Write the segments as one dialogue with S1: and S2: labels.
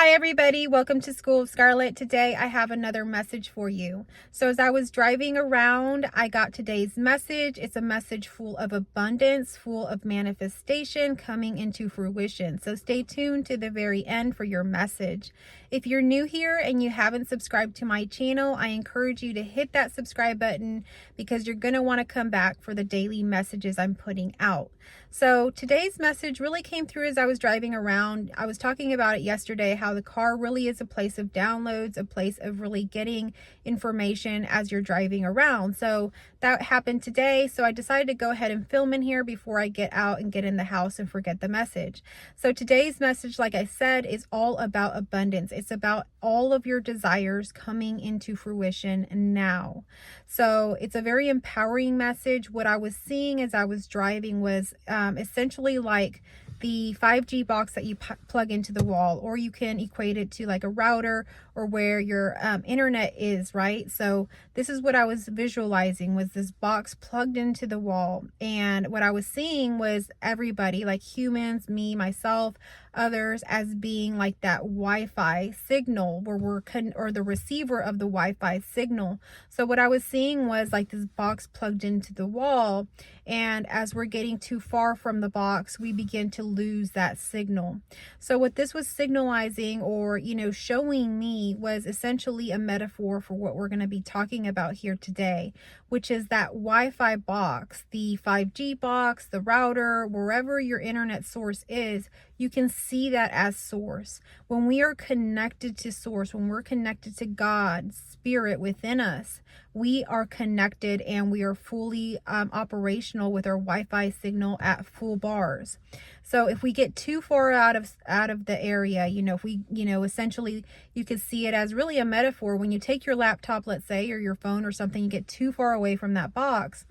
S1: Hi everybody, welcome to School of Scarlett. Today I have another message for you. So as I was driving around, I got today's message. It's a message full of abundance, full of manifestation coming into fruition. So stay tuned to the very end for your message. If you're new here and you haven't subscribed to my channel, I encourage you to hit that subscribe button because you're going to want to come back for the daily messages I'm putting out. So today's message really came through as I was driving around. I was talking about it yesterday, how the car really is a place of downloads, a place of really getting information as you're driving around. So that happened today. So I decided to go ahead and film in here before I get out and get in the house and forget the message. So today's message, like I said, is all about abundance. It's about all of your desires coming into fruition now. So it's a very empowering message. What I was seeing as I was driving was essentially like the 5G box that you plug into the wall, or you can equate it to like a router or where your internet is, right? So this is what I was visualizing, was this box plugged into the wall. And what I was seeing was everybody, like humans, me, myself, others, as being like that Wi-Fi signal where we're or the receiver of the Wi-Fi signal. So what I was seeing was like this box plugged into the wall, and as we're getting too far from the box, we begin to lose that signal. So what this was signalizing, or showing me, was essentially a metaphor for what we're going to be talking about here today, which is that Wi-Fi box, the 5G box, the router, wherever your internet source is. You can see that as source. When we are connected to source, when we're connected to God, spirit within us, we are connected and we are fully operational with our Wi-Fi signal at full bars. So if we get too far out of the area, if we, essentially you could see it as really a metaphor. When you take your laptop, let's say, or your phone or something, you get too far away from that box,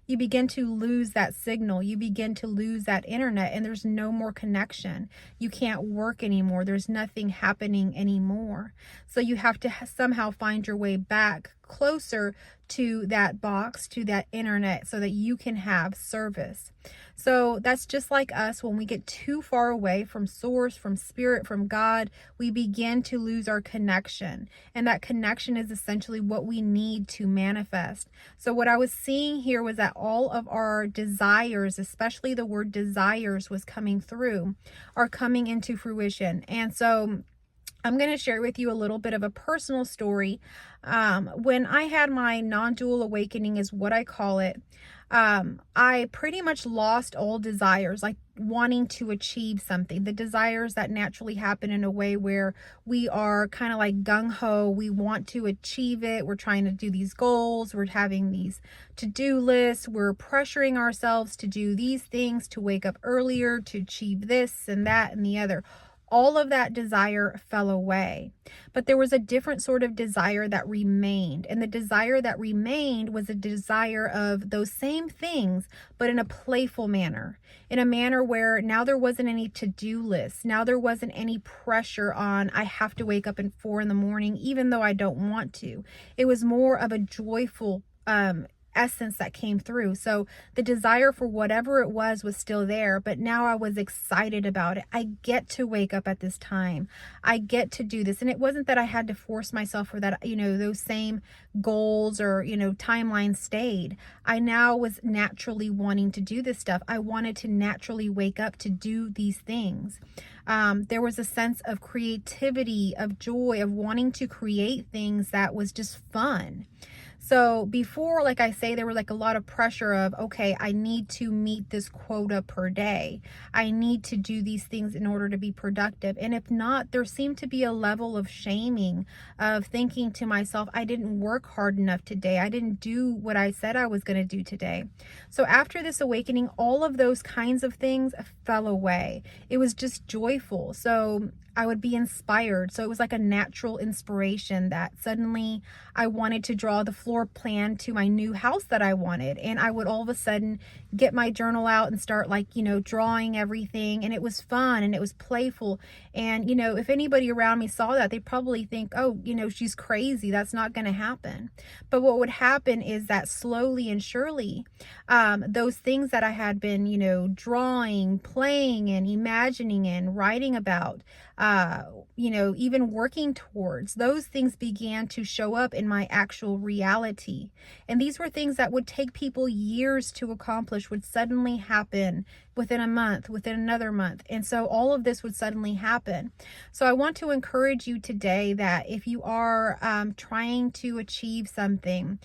S1: you begin to lose that signal. You begin to lose that internet, and there's no more connection. You can't work anymore. There's nothing happening anymore. So you have to somehow find your way back closer to that box, to that internet, so that you can have service. So that's just like us. When we get too far away from source, from spirit, from God, we begin to lose our connection. And that connection is essentially what we need to manifest. So what I was seeing here was that all of our desires, especially the word desires was coming through, are coming into fruition. And so I'm going to share with you a little bit of a personal story. When I had my non-dual awakening, is what I call it, I pretty much lost all desires, like wanting to achieve something, the desires that naturally happen in a way where we are kind of like gung-ho. We want to achieve it. We're trying to do these goals. We're having these to-do lists. We're pressuring ourselves to do these things, to wake up earlier, to achieve this and that and the other. All of that desire fell away, but there was a different sort of desire that remained. And the desire that remained was a desire of those same things, but in a playful manner, in a manner where now there wasn't any to-do list. Now there wasn't any pressure on, I have to wake up at 4 a.m, even though I don't want to. It was more of a joyful, essence that came through. So the desire for whatever it was still there, but now I was excited about it. I get to wake up at this time. I get to do this. And it wasn't that I had to force myself, or that, those same goals or, timeline stayed. I now was naturally wanting to do this stuff. I wanted to naturally wake up to do these things. There was a sense of creativity, of joy, of wanting to create things that was just fun. So before, like I say, there was like a lot of pressure of, okay, I need to meet this quota per day. I need to do these things in order to be productive. And if not, there seemed to be a level of shaming, of thinking to myself, I didn't work hard enough today. I didn't do what I said I was going to do today. So after this awakening, all of those kinds of things fell away. It was just joyful. So I would be inspired. So it was like a natural inspiration that suddenly I wanted to draw the floor plan to my new house that I wanted. And I would all of a sudden get my journal out and start like, drawing everything. And it was fun and it was playful. And, if anybody around me saw that, they probably think, oh, she's crazy. That's not going to happen. But what would happen is that slowly and surely, those things that I had been, drawing, playing and imagining and writing about, even working towards, those things began to show up in my actual reality. And these were things that would take people years to accomplish, would suddenly happen within a month, within another month. And so all of this would suddenly happen. So I want to encourage you today that if you are trying to achieve something,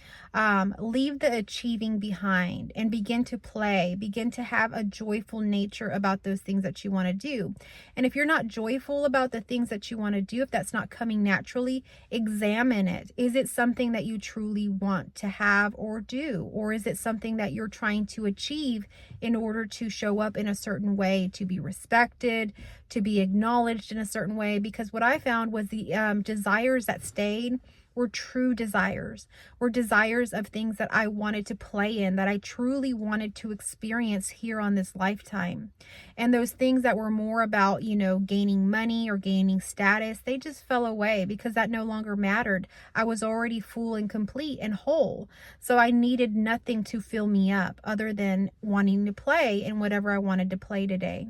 S1: leave the achieving behind and begin to play, begin to have a joyful nature about those things that you want to do. And if you're not joyful about the things that you want to do, if that's not coming naturally, examine it. Is it something that you truly want to have or do? Or is it something that you're trying to achieve in order to show up in a certain way, to be respected, to be acknowledged in a certain way? Because what I found was the desires that stayed were true desires, were desires of things that I wanted to play in, that I truly wanted to experience here on this lifetime. And those things that were more about, gaining money or gaining status, they just fell away because that no longer mattered. I was already full and complete and whole. So I needed nothing to fill me up other than wanting to play in whatever I wanted to play today.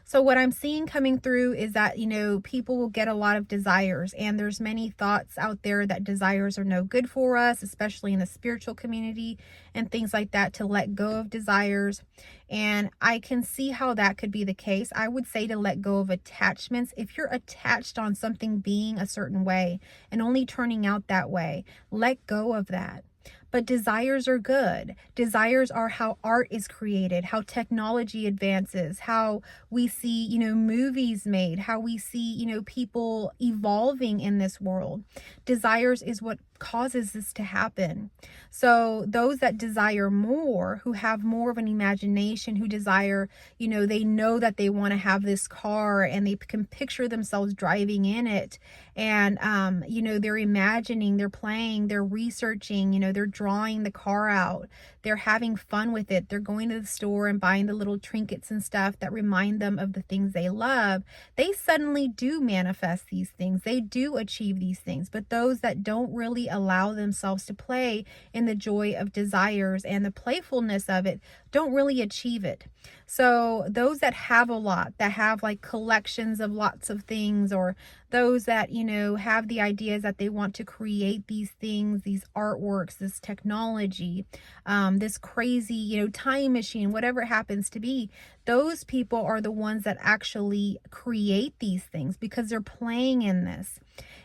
S1: So what I'm seeing coming through is that, people will get a lot of desires, and there's many thoughts out there that desires are no good for us, especially in the spiritual community and things like that, to let go of desires. And I can see how that could be the case. I would say to let go of attachments. If you're attached on something being a certain way and only turning out that way, let go of that. But desires are good. Desires are how art is created, how technology advances, how we see, movies made, how we see, people evolving in this world. Desires is what causes this to happen. So those that desire more, who have more of an imagination, who desire, they know that they want to have this car and they can picture themselves driving in it. And, they're imagining, they're playing, they're researching, they're drawing the car out. They're having fun with it. They're going to the store and buying the little trinkets and stuff that remind them of the things they love. They suddenly do manifest these things. They do achieve these things. But those that don't really allow themselves to play in the joy of desires and the playfulness of it don't really achieve it. So those that have a lot, that have like collections of lots of things, or those that, have the ideas that they want to create these things, these artworks, this technology, this crazy, time machine, whatever it happens to be, those people are the ones that actually create these things because they're playing in this.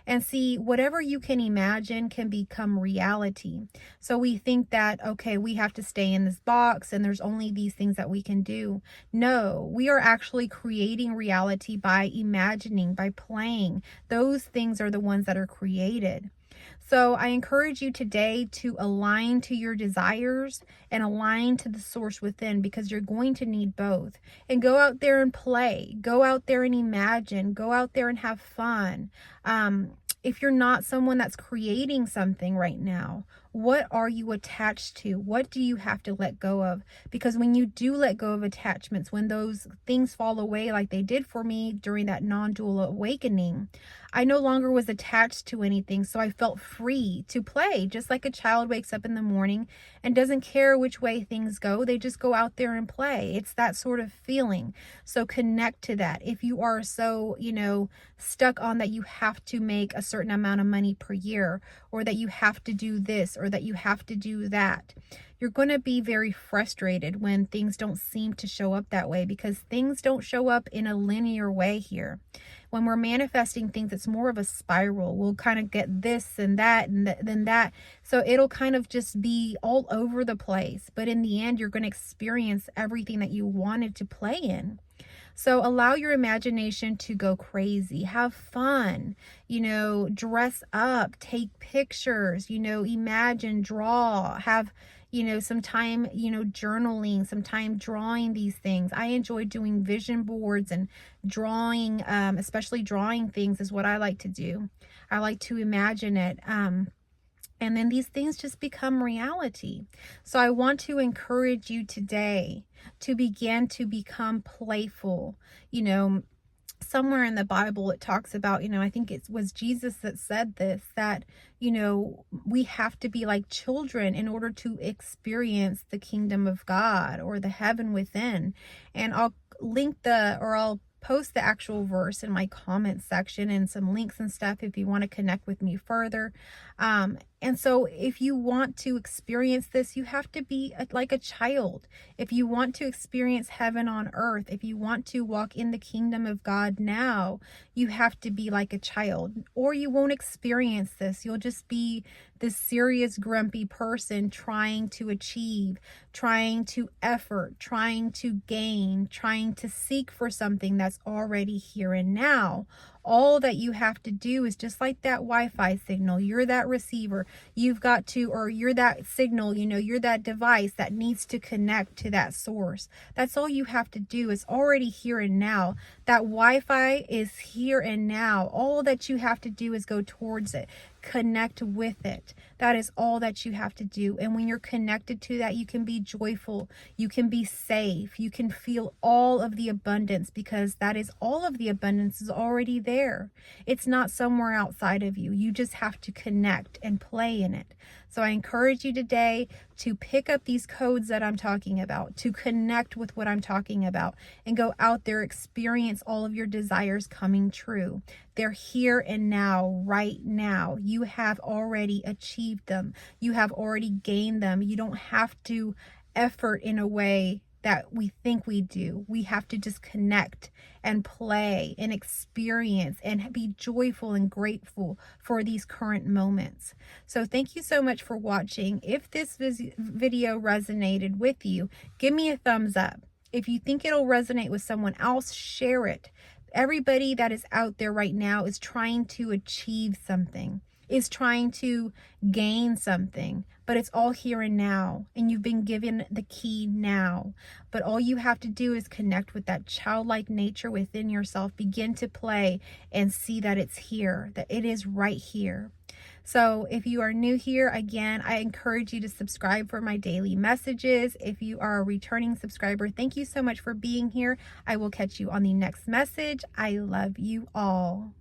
S1: And see, whatever you can imagine can become reality. So we think that, okay, we have to stay in this box and there's only these things that we can do. No, we are actually creating reality by imagining, by playing. Those things are the ones that are created. So I encourage you today to align to your desires and align to the source within, because you're going to need both. And go out there and play. Go out there and imagine. Go out there and have fun. If you're not someone that's creating something right now, what are you attached to? What do you have to let go of? Because when you do let go of attachments, when those things fall away like they did for me during that non-dual awakening, I no longer was attached to anything. So I felt free to play, just like a child wakes up in the morning and doesn't care which way things go. They just go out there and play. It's that sort of feeling. So connect to that. If you are so, stuck on that you have to make a certain amount of money per year, or that you have to do this, or that you have to do that, you're going to be very frustrated when things don't seem to show up that way, because things don't show up in a linear way here. When we're manifesting things, it's more of a spiral. We'll kind of get this and that and then that. So it'll kind of just be all over the place. But in the end, you're going to experience everything that you wanted to play in. So allow your imagination to go crazy. Have fun, dress up, take pictures, imagine, draw, have, some time, journaling, some time drawing these things. I enjoy doing vision boards and drawing, especially drawing things is what I like to do. I like to imagine it. And then these things just become reality. So I want to encourage you today to begin to become playful. You know, somewhere in the Bible it talks about, I think it was Jesus that said this, that, we have to be like children in order to experience the kingdom of God or the heaven within. And I'll post the actual verse in my comment section and some links and stuff if you want to connect with me further. And so if you want to experience this, you have to be like a child. If you want to experience heaven on earth, if you want to walk in the kingdom of God now, you have to be like a child, or you won't experience this. You'll just be this serious, grumpy person trying to achieve, trying to effort, trying to gain, trying to seek for something that's already here and now. All that you have to do is just like that Wi-Fi signal. You're that receiver. You've got to, or you're that signal, you're that device that needs to connect to that source. That's all you have to do. It's already here and now. That Wi-Fi is here and now. All that you have to do is go towards it. Connect with it. That is all that you have to do. And when you're connected to that, you can be joyful. You can be safe. You can feel all of the abundance, because that is all of the abundance is already there. It's not somewhere outside of you. You just have to connect and play in it. So I encourage you today to pick up these codes that I'm talking about, to connect with what I'm talking about, and go out there, experience all of your desires coming true. They're here and now, right now. You have already achieved them. You have already gained them. You don't have to effort in a way that we think we do. We have to just connect and play and experience and be joyful and grateful for these current moments. So thank you so much for watching. If this video resonated with you, give me a thumbs up. If you think it'll resonate with someone else, share it. Everybody that is out there right now is trying to achieve something, is trying to gain something, but it's all here and now, and you've been given the key now. But all you have to do is connect with that childlike nature within yourself, begin to play, and see that it's here, that it is right here. So if you are new here, again, I encourage you to subscribe for my daily messages. If you are a returning subscriber, thank you so much for being here. I will catch you on the next message. I love you all.